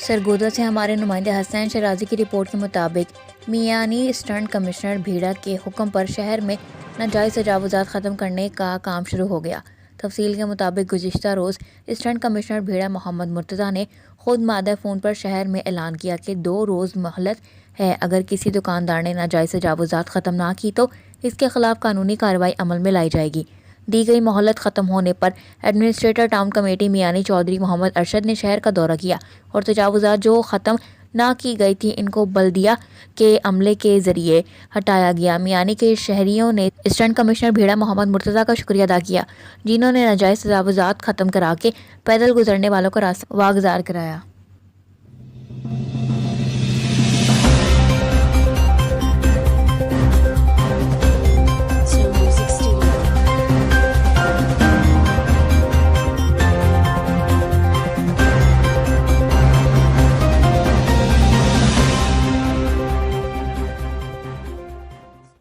सरगोदा से हमारे नुमाइंदे हसनैन शराजी की रिपोर्ट के मुताबिक मियानी स्टंट कमिश्नर भीड़ा के हुक्म पर शहर में नाजायज़ तजावुज़ात ख़त्म करने का काम शुरू हो गया। तफसील के मुताबिक गुज़िश्ता रोज़ स्टंट कमिश्नर भीड़ा मोहम्मद मुर्तज़ा ने खुद मादा फ़ोन पर शहर में ऐलान किया कि 2 रोज़ मोहलत है, अगर किसी दुकानदार ने नाजायज़ तजावुज़ात ख़त्म ना की तो इसके खिलाफ कानूनी कार्रवाई अमल में लाई जाएगी। दी गई मोहलत ख़त्म होने पर administrator town committee Miani Chaudhry Mohammad Arshad ने शहर का दौरा किया और तजावुज़ात जो ख़त्म ना की गई थी इनको बल्दिया के अमले के ज़रिए हटाया गया। मियानी के शहरियों ने स्टंट कमिश्नर भीड़ा मोहम्मद मुर्तज़ा का शुक्रिया अदा किया, जिन्होंने नाजायज़ तजावुज़ात ख़त्म करा के पैदल गुजरने वालों का रास्ता वागज़ार कराया।